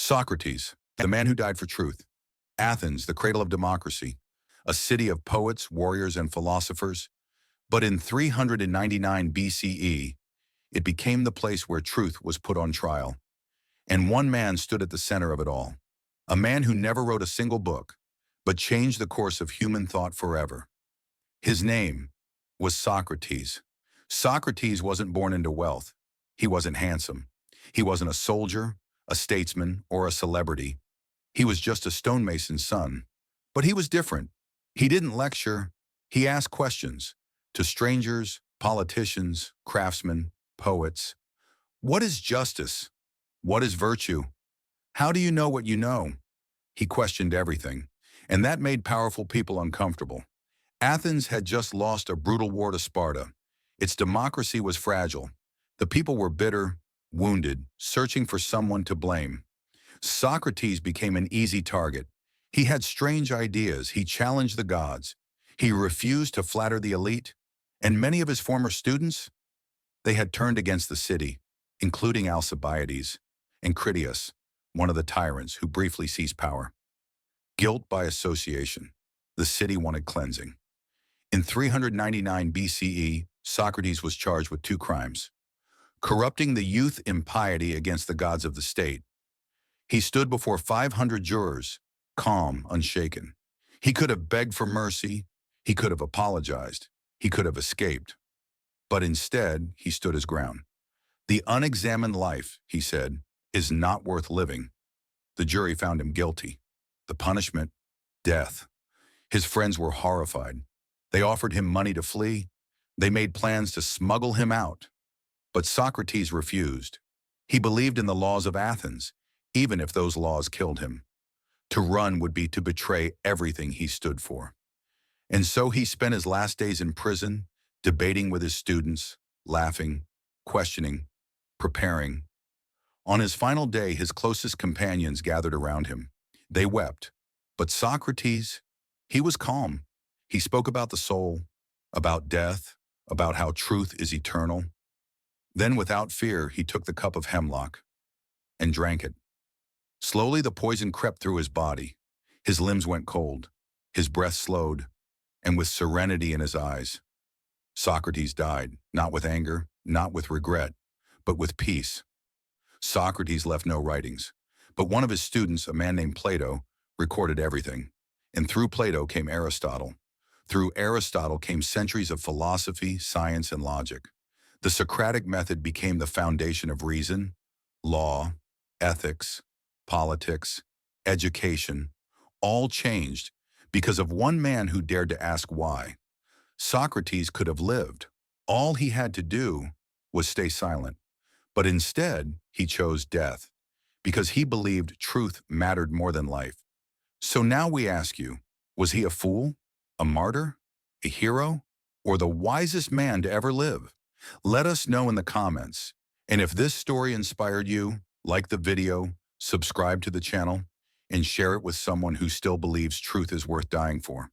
Socrates, the man who died for truth. Athens, the cradle of democracy, a city of poets, warriors, and philosophers. But in 399 BCE, it became the place where truth was put on trial. And one man stood at the center of it all. A man who never wrote a single book, but changed the course of human thought forever. His name was Socrates. Socrates wasn't born into wealth. He wasn't handsome. He wasn't a soldier, a statesman, or a celebrity. He was just a stonemason's son. But he was different. He didn't lecture. He asked questions to strangers, politicians, craftsmen, poets. What is justice? What is virtue? How do you know what you know? He questioned everything, and that made powerful people uncomfortable. Athens had just lost a brutal war to Sparta. Its democracy was fragile. The people were bitter, wounded, searching for someone to blame. Socrates became an easy target. He had strange ideas. He challenged the gods. He refused to flatter the elite. And many of his former students, they had turned against the city, including Alcibiades and Critias, one of the tyrants who briefly seized power. Guilt by association. The city wanted cleansing. In 399 BCE, Socrates was charged with two crimes: corrupting the youth in piety against the gods of the state. He stood before 500 jurors, calm, unshaken. He could have begged for mercy. He could have apologized. He could have escaped. But instead, he stood his ground. The unexamined life, he said, is not worth living. The jury found him guilty. The punishment, death. His friends were horrified. They offered him money to flee. They made plans to smuggle him out. But Socrates refused. He believed in the laws of Athens, even if those laws killed him. To run would be to betray everything he stood for. And so he spent his last days in prison, debating with his students, laughing, questioning, preparing. On his final day, his closest companions gathered around him. They wept. But Socrates, he was calm. He spoke about the soul, about death, about how truth is eternal. Then, without fear, he took the cup of hemlock and drank it. Slowly, the poison crept through his body. His limbs went cold. His breath slowed. And with serenity in his eyes, Socrates died, not with anger, not with regret, but with peace. Socrates left no writings, but one of his students, a man named Plato, recorded everything. And through Plato came Aristotle. Through Aristotle came centuries of philosophy, science, and logic. The Socratic method became the foundation of reason, law, ethics, politics, education, all changed because of one man who dared to ask why. Socrates could have lived. All he had to do was stay silent. But instead, he chose death because he believed truth mattered more than life. So now we ask you, was he a fool, a martyr, a hero, or the wisest man to ever live? Let us know in the comments. And if this story inspired you, like the video, subscribe to the channel, and share it with someone who still believes truth is worth dying for.